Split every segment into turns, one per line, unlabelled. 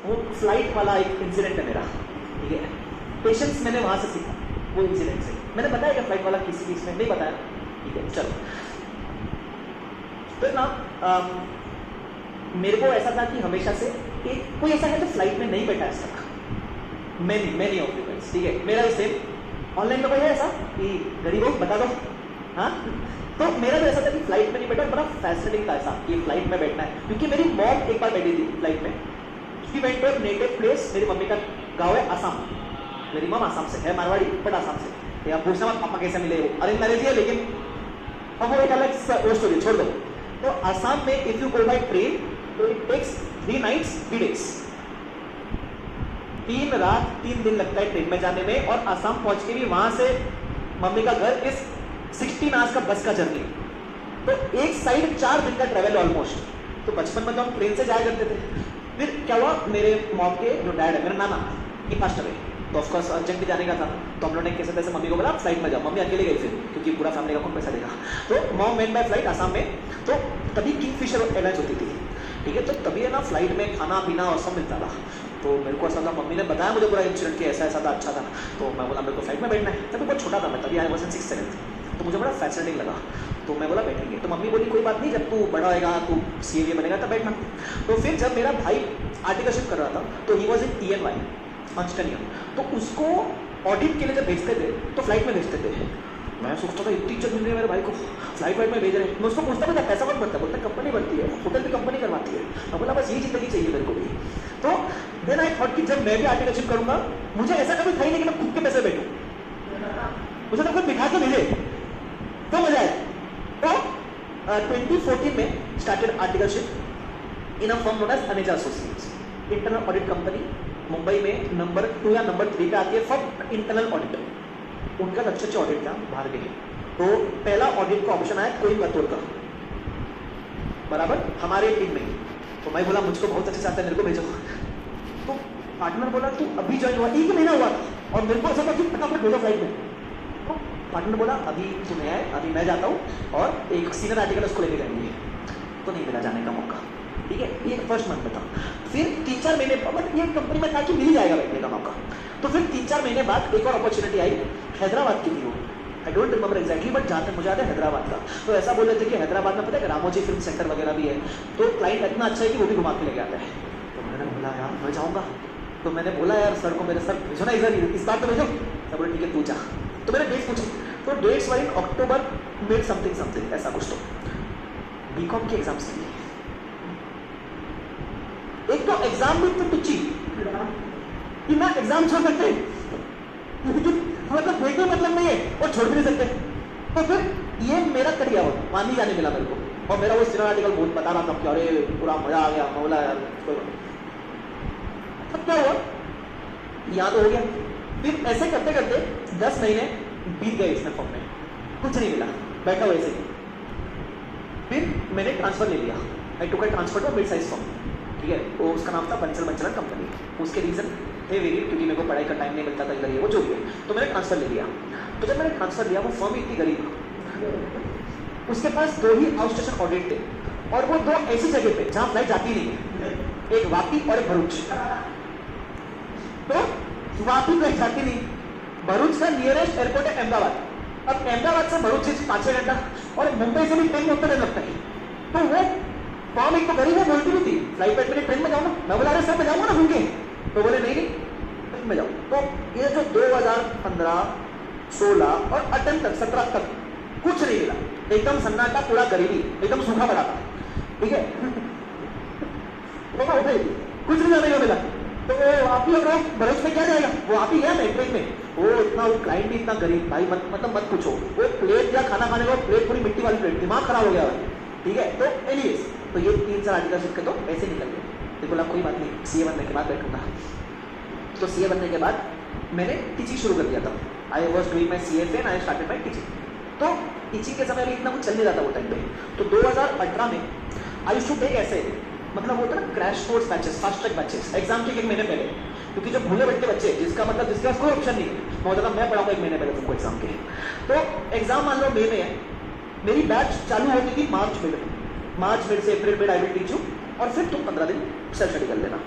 वो फ्लाइट वाला एक इंसिडेंट है मेरा, ठीक है। पेशेंस मैंने वहां से सीखा, वो इंसिडेंट से। मैंने बताया क्या फ्लाइट वाला किसी चीज में नहीं बताया, ठीक है चलो। तो ना मेरे को ऐसा था कि हमेशा से एक कोई ऐसा है जो फ्लाइट में नहीं बैठा है इसका, मैनी ऑफ यू गाइस, ठीक है। मेरा भी सेम। ऑनलाइन में कोई है ऐसा कि गरीब हो बता दो, हाँ। तो मेरा भी ऐसा था कि फ्लाइट में नहीं बैठा, बड़ा फैसिनेटिंग था ऐसा कि फ्लाइट में बैठना है। क्योंकि मेरी मॉम एक बार बैठी थी फ्लाइट में, she went to native place. मेरी मम्मी का गाँव है आसाम, मेरी मॉम आसाम से है, मारवाड़ी बट आसाम से। या पूछना मत पापा कैसे मिले, वो अरेंज मैरिज है, लेकिन अब वो एक अलग स्टोरी, छोड़ दो। तो आसाम में if you go by train तो इट टेक्स 3 nights 3 days, 3 रात 3 दिन लगता है ट्रेन में जाने में। और आसाम पहुंच के भी वहां से मम्मी का घर इस 16 आवर्स का बस का जर्नी। तो एक साइड 4 दिन का ट्रेवल ऑलमोस्ट। तो बचपन में तो हम ट्रेन से जाया करते थे। फिर क्या हुआ, मेरे मॉम के जो डैड है, मेरा नाना, ही पास्ट अवे। तो ऑफकोर्स अर्जेंट भी जाने का था, तो हम लोगों ने कैसे तैसे मम्मी को बोला फ्लाइट में जाओ। मम्मी अकेले गई फिर, क्योंकि पूरा फैमिली का कौन पैसा देगा। तो mom went by flight Assam में। तो तभी किंगफिशर एयरलाइंस होती थी, ठीक है। तो तभी है ना फ्लाइट में खाना पीना और सब मिलता था। तो मेरे को ऐसा था, मम्मी ने बताया मुझे पूरा इंसिडेंट कि ऐसा ऐसा था, अच्छा था। तो मैं बोला मेरे को फ्लाइट में बैठना है। तभी बहुत छोटा था मैं, तभी I was in 6th 7th। तो मुझे बड़ा फैसिनेटिंग लगा, तो मैं बोला बैठेंगे। तो मम्मी बोली कोई बात नहीं, जब तू बड़ा होएगा, तू सीए बनेगा तब बैठना। तो फिर जब मेरा भाई आर्टिकलशिप कर रहा था, तो ही वॉज इन TNY अंस्टनियम। तो उसको ऑडिट के लिए जब भेजते थे तो फ्लाइट में भेजते थे। मैं सोचता था इतनी इज्जत मिल रही है मेरे भाई को, फ्लाइट में भेज रहे हैं। मैं उसको पूछता था पैसा कौन भरता है, बोलता कंपनी भरती है, होटल भी कंपनी करवाती है। मैं बोला बस ये जिंदगी चाहिए मेरे को भी। तो देन आई थॉट कि जब मैं भी आर्टिकलशिप करूंगा, मुझे ऐसा कभी था ही नहीं कि मैं खुद के पैसे बैठूं, मुझे तो कोई बिठा के भेजे तो मजा आए। तो 2014 में started articleship in a firm known as Aneja associates, internal audit company. Mumbai में नंबर 2 या नंबर 3 पे आती है फॉर इंटरनल ऑडिटर। उनका अच्छे ऑडिट था बाहर के। तो पहला ऑडिट का ऑप्शन आया कोयंबटूर का, बराबर हमारे टीम में। तो मैं बोला मुझको बहुत अच्छे से आता है, मेरे को भेजो। तो पार्टनर बोला तू अभी ज्वाइन हुआ, 1 महीना हुआ था, और मेरे को ऐसा था कि फटाफट भेजो फ्लाइट में। तो पार्टनर बोला अभी तू नया है, अभी मैं जाता हूँ और एक सीनियर आर्टिकल उसको लेके जाएंगे। तो नहीं मिला जाने का मौका, ठीक है। ये फर्स्ट मंथ में था। फिर 3-4 महीने बाद ये कंपनी में था कि मिल जाएगा बैठने का मौका। तो फिर 3-4 महीने बाद एक और अपॉर्चुनिटी आई, हैदराबाद की थी वो। I don't remember exactly, but जहाँ तक मुझे याद है हैदराबाद का। तो ऐसा बोल रहे थे कि हैदराबाद में पता है रामोजी फिल्म सेंटर वगैरह भी है, तो क्लाइंट इतना अच्छा है कि वो भी घुमा के लेके आता है। तो मैंने बोला यार मैं जाऊँगा। तो मैंने बोला यार सर को, मेरे सर भेजो ना इधर, इस बार तो भेजो। सर बोले ठीक है तू जा। तो मैंने डेट्स पूछी, तो डेट्स वर इन अक्टूबर मिड समथिंग ऐसा कुछ। तो बीकॉम की एग्जाम्स थी। एक तो एग्जाम भी इतनी टुच्ची कि ना एग्जाम छोड़ सकते, मतलब कोई मतलब नहीं है, और छोड़ भी नहीं सकते। तो फिर ये मेरा करियर वहां नहीं जाने मिला मेरे को। और मेरा वो सीनियर आर्टिकल बहुत बता रहा था कि अरे पूरा मजा आ गया। मैं बोला यार तब क्या हुआ, याद हो गया। फिर ऐसे करते करते 10 महीने बीत गए इसमें फॉर्म में, कुछ नहीं मिला, बैठा हुआ ऐसे। फिर मैंने ट्रांसफर ले लिया। I took a transfer to mid size form, ठीक है। वो उसका नाम था बंसल कंपनी। उसके रीजन थे वेरी, क्योंकि मेरे को पढ़ाई का टाइम नहीं मिलता था इधर, ये वो जो भी है। तो मैंने ट्रांसफर ले लिया। तो जब मैंने ट्रांसफर लिया, वो फर्म इतनी गरीब, उसके पास 2 ही आउट स्टेशन ऑडिट थे, और वो 2 ऐसी जगह पे जहां फ्लाइट जाती नहीं है, एक वापी और एक भरूच। तो वापी फ्लाइट जाती नहीं, भरूच का नियरेस्ट एयरपोर्ट है अहमदाबाद। अब अहमदाबाद से भरूच 5-6 घंटा, और मुंबई से भी ट्रेन में उतना टाइम लगता है। तो वो फॉर्म एक तो गरीब है, बोलती भी थी फ्लाइट पे ट्रेन में जाऊँ ना। मैं बोला अरे सर मैं जाऊँगा ना घूम के। तो बोले नहीं ट्रेन में जाओ। तो ये जो 2015, 16 और अटेम्प्ट तक 17 तक कुछ नहीं मिला, एकदम सन्नाटा, पूरा गरीबी, एकदम सूखा पड़ा था, ठीक है। कुछ नहीं जाने का मिला। तो वो आप ही और भरोस में क्या जाएगा, वो आप ही गया था ट्रेन में। वो इतना, वो क्लाइंट भी इतना गरीब भाई, मतलब मत पूछो। वो प्लेट या खाना खाने का प्लेट पूरी मिट्टी वाली प्लेट, दिमाग खराब हो गया, ठीक है। तो एनीवेज, तो ये 3-4 आर्टिकल के तो ऐसे निकल गए। तो बोला कोई बात नहीं, सीए बनने के बाद बैठूंगा। तो सीए बनने के बाद मैंने टीचिंग शुरू कर दिया था। I was doing my CFA and I started my teaching. तो टीचिंग के समय भी इतना कुछ चल नहीं रहा था वो टाइम पे। तो 2018 में आई यूज्ड टू टेक ऐसे, मतलब होता है ना crash course batches, fast track batches, exam के 1 महीने पहले। क्योंकि जो भूले बैठे बच्चे, जिसका मतलब जिसके पास कोई ऑप्शन नहीं है, मैं होता था मैं पढ़ाऊंगा 1 महीने पहले तुमको एग्जाम के। तो एग्जाम मान लो मई में है, मेरी बैच चालू होती थी मार्च मिड से April mid I will teach you, और फिर तुम 15 दिन सेल्फ स्टडी कर लेना।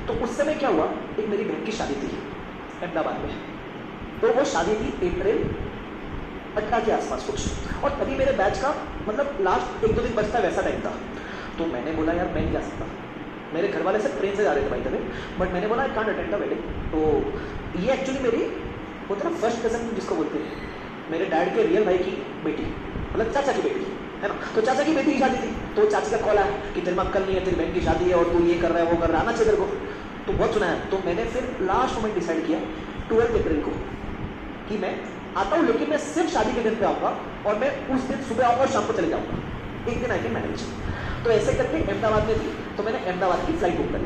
तो उस समय क्या हुआ, एक मेरी बहन की शादी थी अहमदाबाद में, तो वो शादी थी अप्रैल 18 के आसपास कुछ, और तभी मेरे बैच का मतलब लास्ट 1-2 दिन बचता वैसा टाइम था। तो मैंने बोला यार मैं नहीं जा सकता, मेरे घर वाले सब ट्रेन से जा रहे थे भाई तभी, बट मैंने बोला I can't attend the wedding. तो ये एक्चुअली मेरी होता ना फर्स्ट कजन जिसको बोलते हैं, मेरे डैड के रियल भाई की बेटी, मतलब चाचा की बेटी है ना, तो चाचा की बेटी की शादी थी। तो चाची का कॉल आया कि तेरे में अक्कल नहीं है, तेरी बहन की शादी है और तू ये कर रहा है वो कर रहा है, आना चाहिए तेरे को। तो बहुत सुना है। तो मैंने फिर लास्ट मोमेंट डिसाइड किया 12 अप्रैल को कि मैं आता हूँ, लेकिन मैं सिर्फ शादी के दिन पे आऊँगा और मैं उस दिन सुबह आऊँगा और शाम को चले जाऊँगा, एक दिन आई कैन मैनेज। तो ऐसे करके अहमदाबाद में थी, तो मैंने अहमदाबाद की फ्लाइट बुक करी।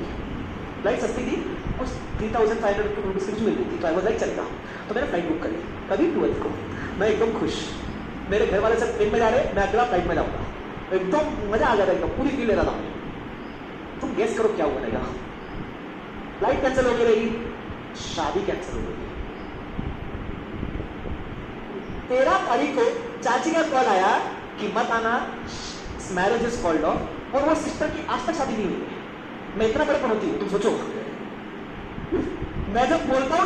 फ्लाइट सस्ती थी और 3500 रुपीज़ की मिल रही थी, तो आई वाज लाइक चलेगा। तो मैंने फ्लाइट बुक करी कभी 12 को। मैं एकदम खुश, मेरे घर वाले सब ट्रेन में जा रहे, मैं अगला फ्लाइट में जाऊँगा, एकदम मजा आ गया था, एकदम पूरी फील ले रहा था। तुम गेस करो क्या हुआ रहेगा, फ्लाइट कैंसिल हो गई रही, शादी कैंसिल हो गई। 13 तारीख को चाची का कॉल आया कि मत आना, मैरिज इज कॉल्ड ऑफ, और वो सिस्टर की आज तक शादी नहीं हुई है। मैं इतना बड़ा पनौती हूँ, तुम सोचो। मैं जब बोलता हूँ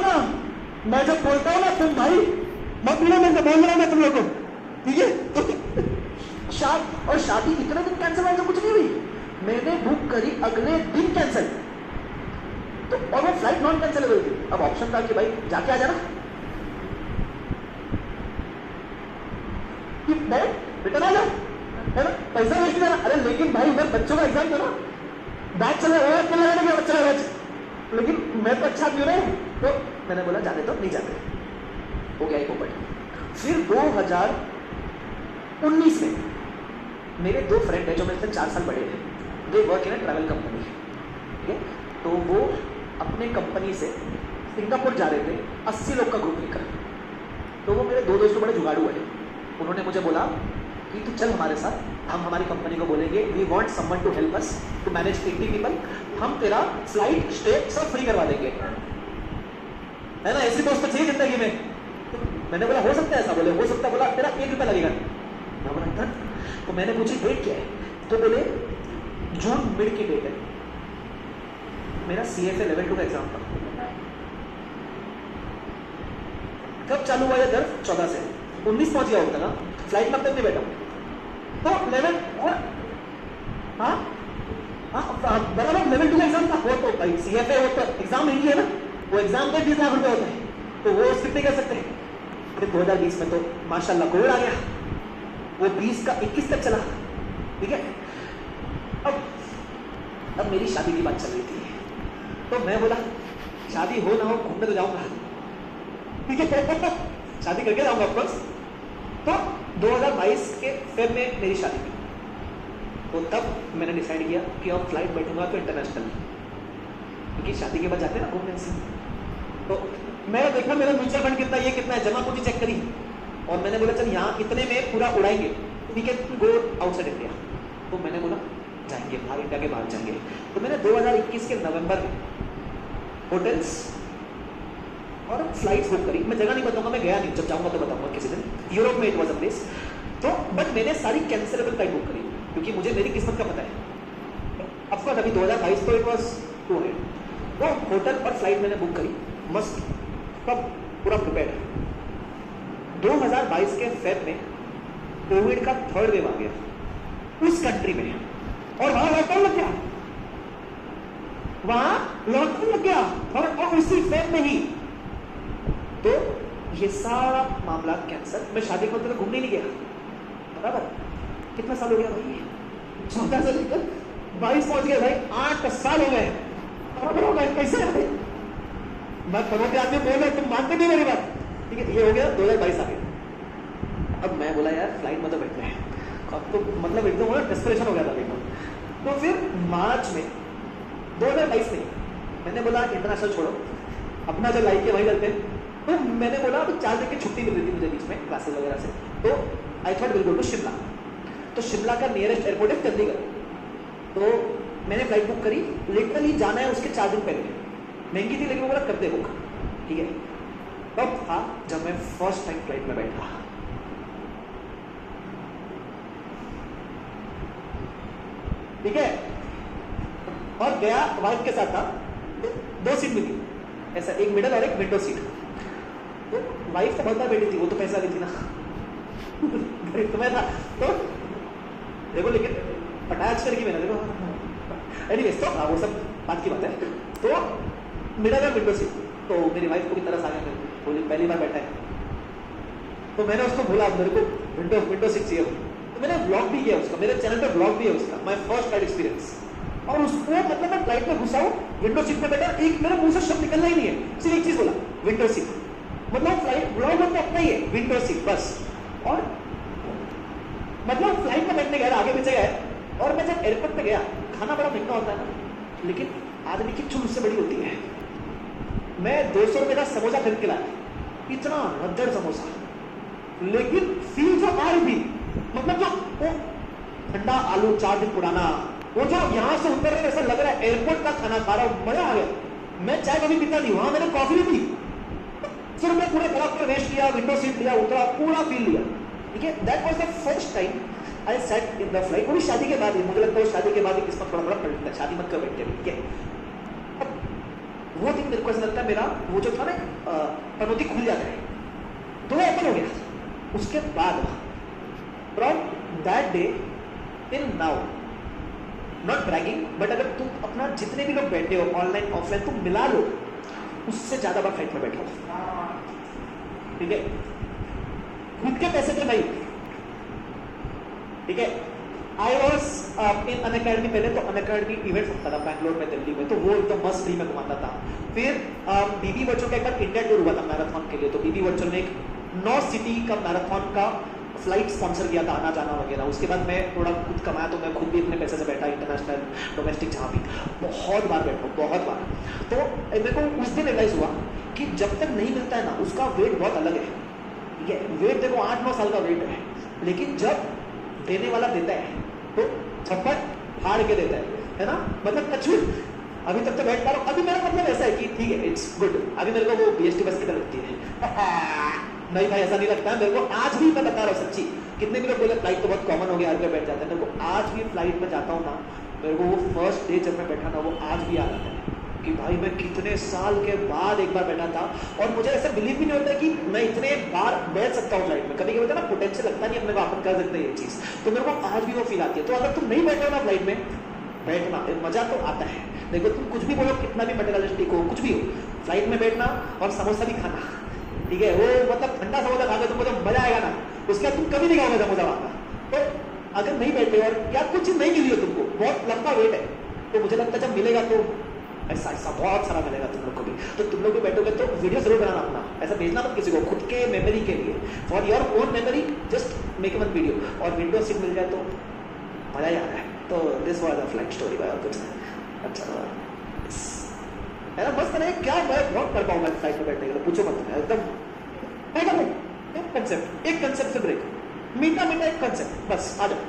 ना तुम भाई मत बोलो, मैं बोल रहा हूँ मैं तुम लोगों को, ठीक है। और शादी इतने दिन कैंसिल हुआ, कुछ नहीं हुई, मैंने बुक करी अगले दिन कैंसिल, तो और वो फ्लाइट नॉन कैंसिलेबल थी। अब ऑप्शन था कि भाई जाके आ जाना, रिटर्न आ जाओ, है ना, पैसा वेस्ट करना। अरे लेकिन भाई उधर बच्चों का एग्जाम था ना, बैच चला रहा क्या लगाने का बच्चा बैच, लेकिन मैं तो अच्छा क्यों रहे, तो मैंने बोला जाने तो नहीं जाते, हो गया एक ओपन। फिर 2019 में मेरे 2 फ्रेंड है जो मेरे से 4 साल बड़े हैं, they work in travel company, ठीक है। तो वो अपने कंपनी से सिंगापुर जा रहे थे 80 लोग का ग्रुप लेकर। तो वो मेरे 2 दोस्त बड़े जुगाड़ू है, उन्होंने मुझे बोला कि तू चल हमारे साथ, हम हमारी कंपनी को बोलेंगे we want someone to help us to manage 80 people, हम तेरा फ्लाइट स्टे सब फ्री करवा देंगे, है ना, ऐसी दोस्त चाहिए जिंदगी में। तो मैंने बोला हो सकता है ऐसा, बोले हो सकता है, बोला तेरा 1 रुपया लगेगा। मैं बोला था, तो मैंने पूछी डेट क्या है, तो बोले जून मिड की डेट है। मेरा CFA लेवल 2 का एग्जाम था, कब चालू हुआ ये 14 से 19 पहुंच गया होता ना, फ्लाइट में अब तक नहीं बैठा, तो लेवल बराबर लेवल 2 का एग्जाम था। वो तो भाई CFA वो तो एग्जाम नहीं है ना, वो एग्जाम पे 20 लाख रुपए होते हैं, तो वो स्किप नहीं कर सकते। फिर 2020 में तो माशाल्लाह कोविड आ गया, वो 20 का 21 तक चला, ठीक है। अब मेरी शादी की बात चल रही थी, तो मैं बोला शादी हो ना हो घूमने तो जाऊंगा, ठीक है, शादी करके जाऊंगा ऑफकोर्स। तो 2022 के फेब में मेरी शादी थी, तो तब मैंने डिसाइड किया कि अब फ्लाइट बैठूंगा तो इंटरनेशनल, क्योंकि शादी के बाद जाते हैं ना घूमने से। तो मैंने देखा मेरा म्यूचुअल फंड कितना, ये कितना है, जमा पूंजी चेक करी, और मैंने बोला चल यहाँ इतने में पूरा उड़ाएंगे, we can go outside India. तो मैंने बोला जाएंगे बाहर, इंडिया के बाहर जाएंगे। तो मैंने 2021 के नवंबर में होटल्स और फ्लाइट्स बुक करी। मैं जगह नहीं बताऊंगा, मैं गया नहीं, जब जाऊंगा तो बताऊंगा किसी दिन। यूरोप में इट वाज अ प्लेस। तो बट मैंने सारी कैंसिलेबल फ्लाइट बुक करी, क्योंकि मुझे मेरी किस्मत का पता है। ऑफकोर्स अभी 2022 तो इट वाज 200, तो होटल और फ्लाइट मैंने बुक करी मस्त, सब पूरा प्रिपेयर्ड। 2022 के फेब में कोविड का 3rd वेव आ गया उस कंट्री में, और वहां लॉकडाउन लग गया, और उसी फेब में ही तो ये सारा मामला कैंसर। मैं शादी को तो घूमने नहीं गया, बराबर कितना साल हो गया भाई, 14 से लेकर 22 पहुंच गए भाई, 8 साल हो गए, बराबर हो गए। कैसे है भाई, मैं पनौती आदमी बोल रहा, तुम मानते नहीं मेरी बात, ठीक है। ये हो गया 2022 आ गया। अब मैं बोला यार फ्लाइट में तो बैठ रहे, अब तो मतलब एकदम डेस्परेशन हो गया था देखो। तो फिर मार्च में 2022 में मैंने बोला इंटरनेशनल छोड़ो, अपना जो लाइफ है वही करते हैं। तो मैंने बोला अभी 4 दिन की छुट्टी मिल रही थी मुझे बीच में क्लासेस वगैरह से, तो I thought will go to Shimla. तो शिमला का नियरेस्ट एयरपोर्ट है चंडीगढ़, तो मैंने फ्लाइट बुक करी, लिटरली जाना है उसके 4 दिन पहले। महंगी थी लेकिन वो बोला करते बुक, ठीक है। तब था जब मैं फर्स्ट टाइम फ्लाइट में बैठा, ठीक है, और गया वाइफ के साथ था, तो 2 सीट मिली ऐसा, एक मिडल और एक विंडो सीट। तो वाइफ तो बहुत बार बैठी थी, वो तो पैसा ली थी ना तो मैं था तो देखो, लेकिन अटैच करके मैंने देखो एनीवेज, तो वो सब बात की बात है। तो मिडल और विंडो सीट, तो मेरी वाइफ को भी तरस आ गया, बोली पहली बार बैठा है। तो मैंने उसको बोला मेरे को विंडो सीट चाहिए, तो मैंने व्लॉग भी किया उसका, मेरे चैनल पे व्लॉग भी है उसका, माय फर्स्ट फ्लाइट एक्सपीरियंस। और उसको मतलब मैं फ्लाइट में घुसा हूँ, विंडो सीट में बैठा, एक मेरे मुंह से शब्द निकलना ही नहीं है, सिर्फ एक चीज बोला, विंडो सीट। मतलब फ्लाइट व्लॉग तो अपना ही है, विंडो सीट बस। और मतलब फ्लाइट में बैठने गया, आगे पीछे गया, और मैं जब एयरपोर्ट पे गया, खाना बड़ा महंगा होता है ना, लेकिन आदमी की चुल उससे बड़ी होती है। मैं 200 रुपए का समोसा खरीद के लाया, इतना रद्दड़ समोसा, लेकिन फील जो आई भी, मतलब जो वो ठंडा आलू 4 दिन पुराना, वो जो यहां से उतर रहे ऐसा लग रहा है एयरपोर्ट का खाना खा रहा हूं, मजा आ गया। मैं चाय कभी पीता नहीं, वहां मैंने कॉफी भी पी, फिर मैं पूरे ब्लॉक पे रेस्ट लिया, विंडो सीट लिया, उतरा, पूरा फील लिया। ठीक है, that was the first time I set in the flight. पूरी शादी के बाद ही, मुझे लगता है शादी के बाद ही किस्मत थोड़ा बड़ा पलटता है, शादी मत कर बैठते, ठीक है। वो दिन मेरे को ऐसा लगता है, मेरा वो जो था ना पनौती खुल जाता है, तो वो ओपन हो गया। उसके बाद from that day till now, not bragging, but अगर तुम अपना जितने भी लोग बैठे हो ऑनलाइन ऑफलाइन, तुम मिला लो, उससे ज्यादा बार फ्लाइट में बैठो, ठीक है। खुद के पैसे थे भाई, ठीक है। आई वॉज इन अनअकैडमी, पहले तो अनअकैडमी इवेंट होता था बैंगलोर में, दिल्ली में, तो वो एकदम मस्त फ्री में घुमाता था। फिर बीबी वर्चुअल का एक बार इंडिया टूर हुआ था मैराथन के लिए, तो बीबी वर्चुअल ने एक 9 सिटी का मैराथन का फ्लाइट स्पॉन्सर किया था, आना जाना वगैरह। उसके बाद मैं थोड़ा खुद कमाया, तो मैं खुद भी अपने पैसे से बैठा, इंटरनेशनल डोमेस्टिक जहाँ भी, बहुत बार बैठा, बहुत बार। तो मेरे को उस दिन रियलाइज हुआ कि जब तक नहीं मिलता है ना, उसका वेट बहुत अलग है, ठीक है। वेट देखो 8-9 साल का वेट है, लेकिन जब देने वाला देता है तो छप्पड़ फाड़ के देता है ना। मतलब कछुल अभी तक तो बैठ पा रहा हूँ, अभी मेरा मतलब ऐसा है कि ठीक है, इट्स गुड। अभी मेरे को वो बीएसटी बस की तरह लगती है नहीं भाई, ऐसा नहीं लगता है मेरे को। आज भी मैं बता रहा हूँ सच्ची, कितने भी लोग बोले फ्लाइट तो बहुत कॉमन हो गया, हर कोई बैठ जाता है, मेरे को आज भी फ्लाइट में जाता हूँ ना, मेरे को वो फर्स्ट डे जब मैं बैठा ना, वो आज भी याद आता है कि भाई मैं कितने साल के बाद एक बार बैठा था। और मुझे ऐसा बिलीव भी नहीं होता कि मैं इतने बार बैठ सकता हूँ फ्लाइट में। कभी कभी ना पोटेंशियल लगता नहीं अपने को, अपन कर सकते हैं ये चीज, तो मेरे को आज भी वो फील आती है। तो अगर तुम नहीं बैठे हो ना फ्लाइट में, बैठना मजा तो आता है। देखो तुम कुछ भी बोलो, कितना भी मटेरियलिस्टिक हो, कुछ भी हो, फ्लाइट में बैठना और समोसा भी खाना, ठीक है। वो मतलब ठंडा समोसा खाकर तुमको तो मजा आएगा ना, उसके बाद तुम कभी नहीं खाओगे समोसा वहां। तो अगर नहीं बैठे और या कुछ चीज नहीं मिली हो तुमको, बहुत लंबा वेट है, तो मुझे लगता है जब मिलेगा तो ऐसा ऐसा बहुत सारा मिलेगा तुम लोग को भी। तो तुम लोग भी बैठोगे तो वीडियो जरूर बनाना अपना, ऐसा भेजना मत किसी को, खुद के मेमोरी के लिए, for your own memory, just make one video. और विंडो सीट मिल जाए तो मजा ही आ रहा है। तो this was a flight story by और कुछ नहीं। अच्छा है ना, मस्त है। क्या मैं बहुत कर पाऊंगा फ्लाइट में बैठने के लिए, पूछो मत, एकदम मैं करूँ एक कंसेप्ट से ब्रेक, मीठा मीठा एक कंसेप्ट, बस आ जाओ।